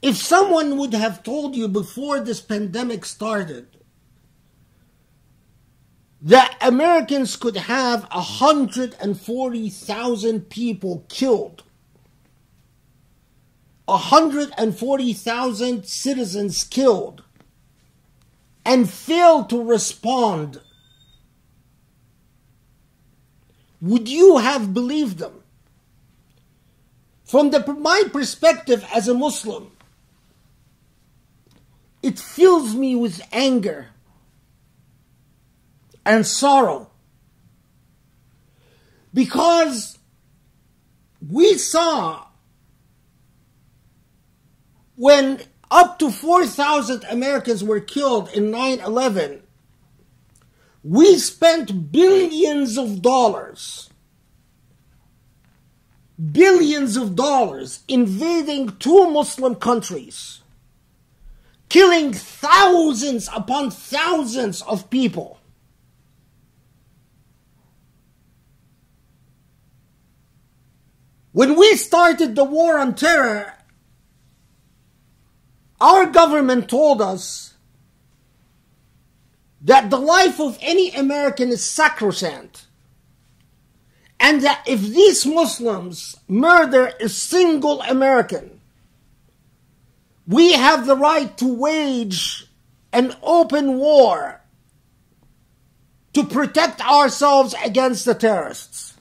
If someone would have told you before this pandemic started that Americans could have 140,000 people killed, 140,000 citizens killed, and fail to respond, would you have believed them? From my perspective as a Muslim, it fills me with anger and sorrow, because we saw when up to 4,000 Americans were killed in 9/11, we spent billions of dollars invading two Muslim countries, killing thousands upon thousands of people. When we started the war on terror, our government told us that the life of any American is sacrosanct, and that if these Muslims murder a single American, we have the right to wage an open war to protect ourselves against the terrorists.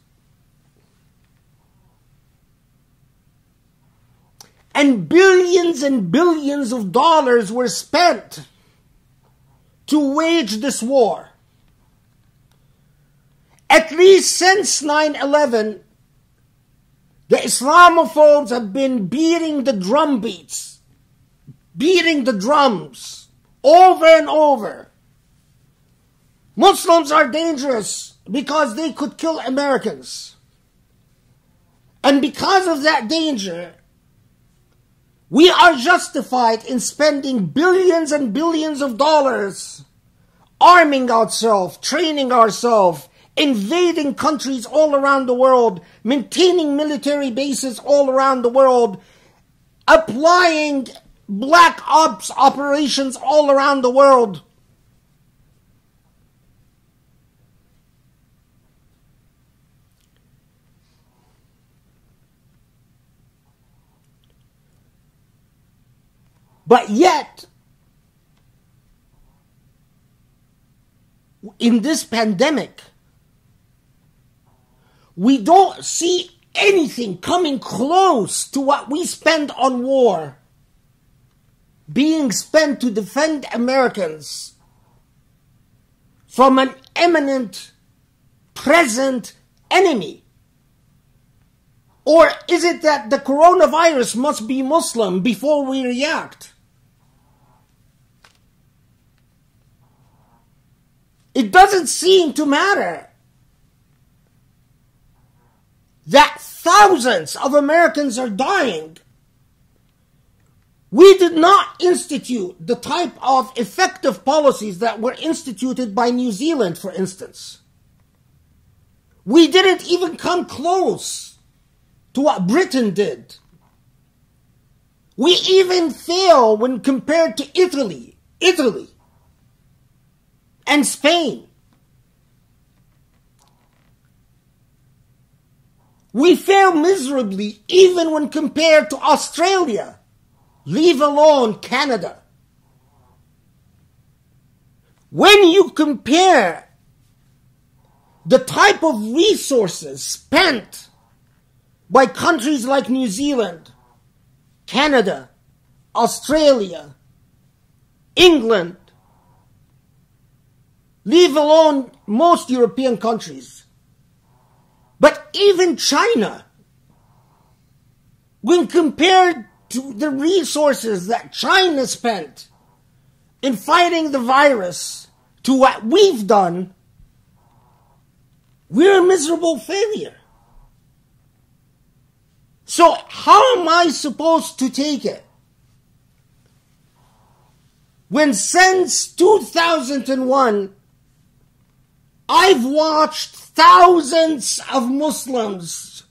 And billions of dollars were spent to wage this war. At least since 9/11, the Islamophobes have been beating the drums over and over. Muslims are dangerous because they could kill Americans. And because of that danger, we are justified in spending billions and billions of dollars arming ourselves, training ourselves, invading countries all around the world, maintaining military bases all around the world, applying black ops operations all around the world. But yet, in this pandemic, we don't see anything coming close to what we spend on war being spent to defend Americans from an imminent, present enemy. Or is it that the coronavirus must be Muslim before we react? It doesn't seem to matter that thousands of Americans are dying. We did not institute the type of effective policies that were instituted by New Zealand, for instance. We didn't even come close to what Britain did. We even fail when compared to Italy and Spain. We fail miserably even when compared to Australia, leave alone Canada. When you compare the type of resources spent by countries like New Zealand, Canada, Australia, England, leave alone most European countries, but even China, when compared to the resources that China spent in fighting the virus to what we've done, we're a miserable failure. So how am I supposed to take it when since 2001, I've watched thousands of Muslims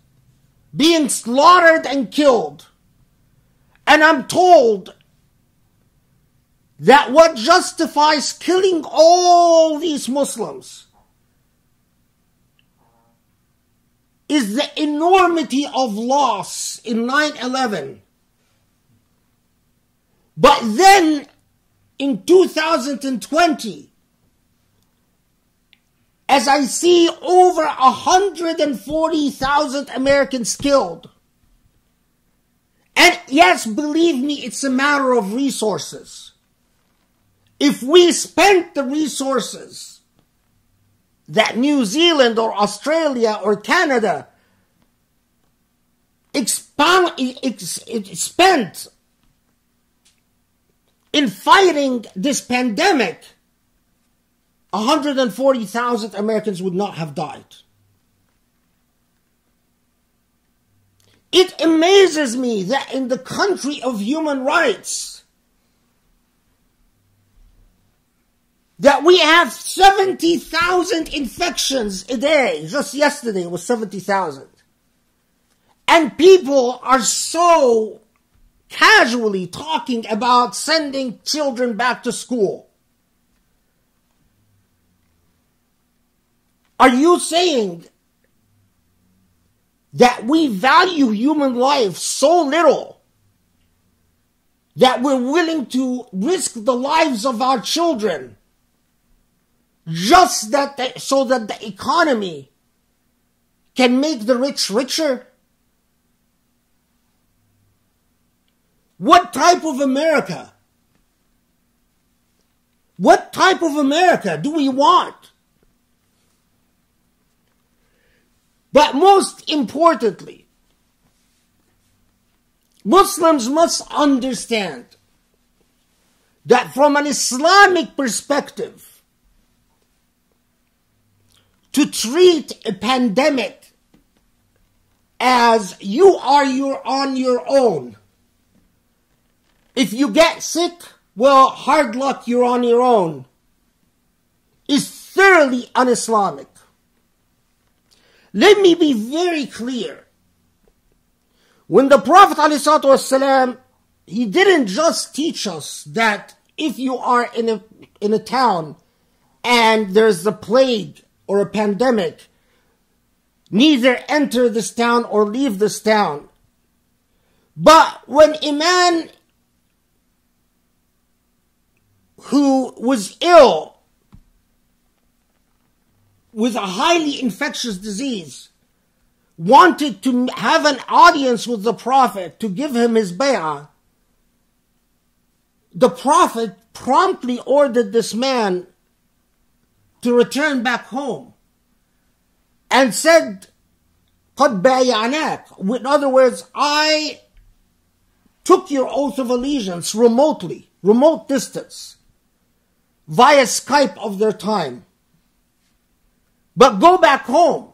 being slaughtered and killed, And I'm told that what justifies killing all these Muslims is the enormity of loss in 9/11. But then in 2020, as I see over 140,000 Americans killed, and yes, believe me, it's a matter of resources. If we spent the resources that New Zealand or Australia or Canada spent in fighting this pandemic, 140,000 Americans would not have died. It amazes me that in the country of human rights, that we have 70,000 infections a day. Just yesterday it was 70,000. And people are so casually talking about sending children back to school. Are you saying that we value human life so little that we're willing to risk the lives of our children just so that the economy can make the rich richer? What type of America? What type of America do we want? But most importantly, Muslims must understand that from an Islamic perspective, to treat a pandemic as you are on your own. If you get sick, well, hard luck, you're on your own, is thoroughly un-Islamic. Let me be very clear. When the Prophet ﷺ, he didn't just teach us that if you are in a town and there's a plague or a pandemic, neither enter this town or leave this town. But when a man who was ill with a highly infectious disease wanted to have an audience with the Prophet to give him his bay'ah, the Prophet promptly ordered this man to return back home and said, قَدْ بَايَعْنَاكَ. In other words, I took your oath of allegiance remotely, remote distance, via Skype of their time. But go back home.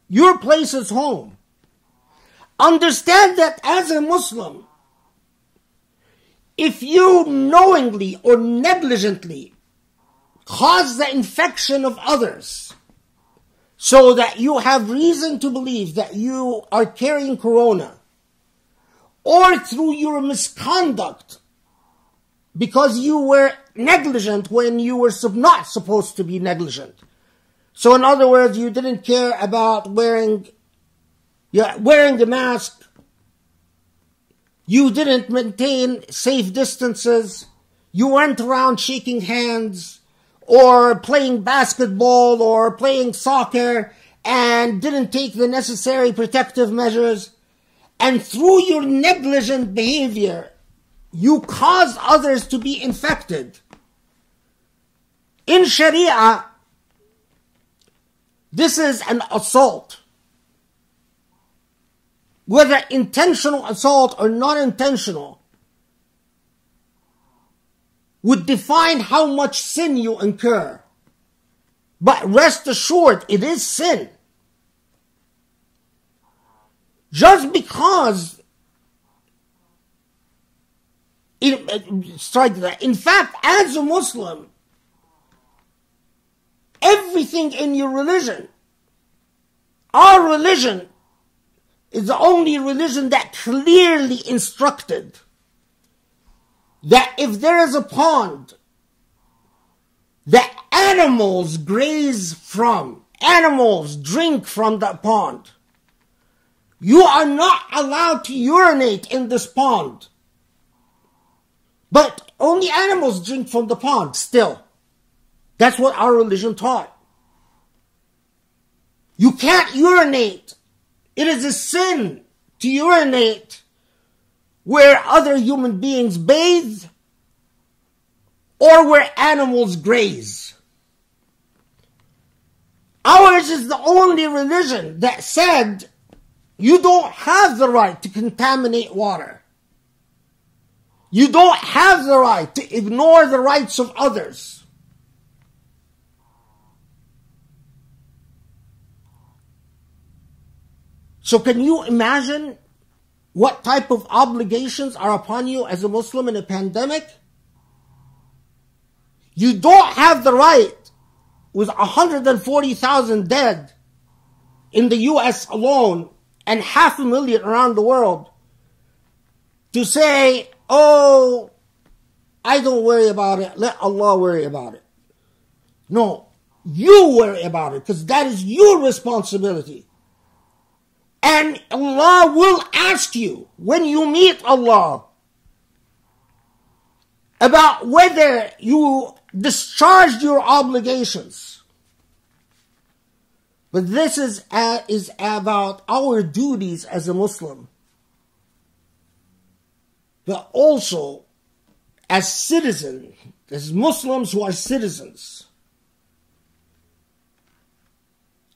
Your place is home. Understand that as a Muslim, if you knowingly or negligently cause the infection of others so that you have reason to believe that you are carrying corona, or through your misconduct because you were negligent when you were not supposed to be negligent. So in other words, you didn't care about wearing a mask. You didn't maintain safe distances. You went around shaking hands or playing basketball or playing soccer and didn't take the necessary protective measures. And through your negligent behavior, you caused others to be infected. In Sharia, this is an assault. Whether intentional assault or non-intentional would define how much sin you incur. But rest assured, it is sin. Just because in fact, as a Muslim, everything in your religion, our religion is the only religion that clearly instructed that if there is a pond that animals graze from, animals drink from that pond, you are not allowed to urinate in this pond. But only animals drink from the pond still. That's what our religion taught. You can't urinate. It is a sin to urinate where other human beings bathe or where animals graze. Ours is the only religion that said you don't have the right to contaminate water. You don't have the right to ignore the rights of others. So can you imagine what type of obligations are upon you as a Muslim in a pandemic? You don't have the right, with 140,000 dead in the US alone and 500,000 around the world, to say, oh, I don't worry about it, let Allah worry about it. No, you worry about it, because that is your responsibility. And Allah will ask you when you meet Allah about whether you discharged your obligations. But this is about our duties as a Muslim, but also as citizens, as Muslims who are citizens.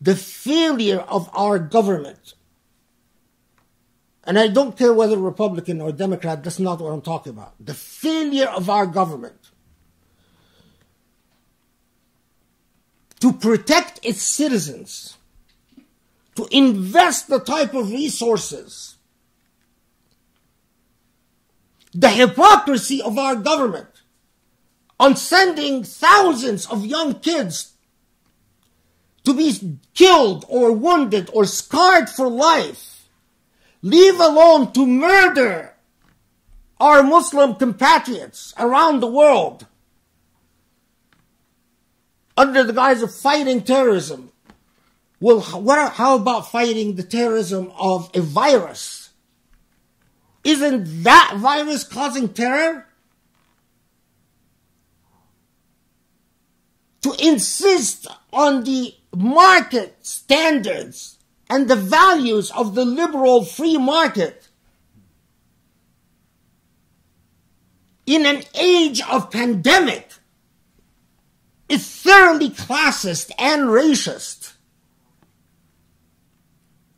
The failure of our government, and I don't care whether Republican or Democrat, that's not what I'm talking about. The failure of our government to protect its citizens, to invest the type of resources, the hypocrisy of our government on sending thousands of young kids to be killed or wounded or scarred for life, leave alone to murder our Muslim compatriots around the world under the guise of fighting terrorism. Well, how about fighting the terrorism of a virus? Isn't that virus causing terror? To insist on the market standards and the values of the liberal free market in an age of pandemic is thoroughly classist and racist.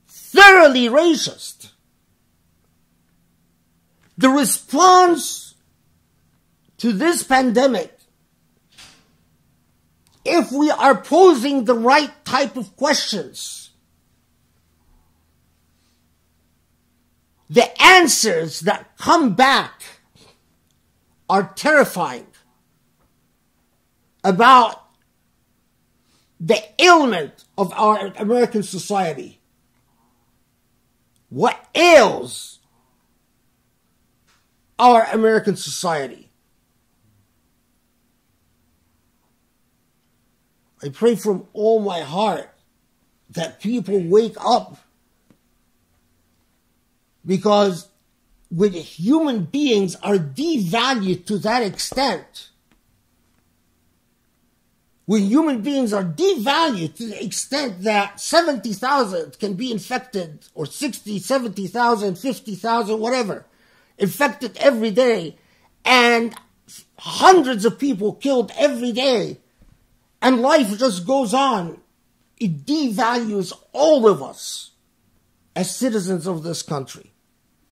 Thoroughly racist. The response to this pandemic, if we are posing the right type of questions, the answers that come back are terrifying about the ailment of our American society. What ails our American society? I pray from all my heart that people wake up, because when human beings are devalued to that extent, when human beings are devalued to the extent that 70,000 can be infected, or 60, 70,000, 50,000, whatever, infected every day, and hundreds of people killed every day, and life just goes on, it devalues all of us as citizens of this country.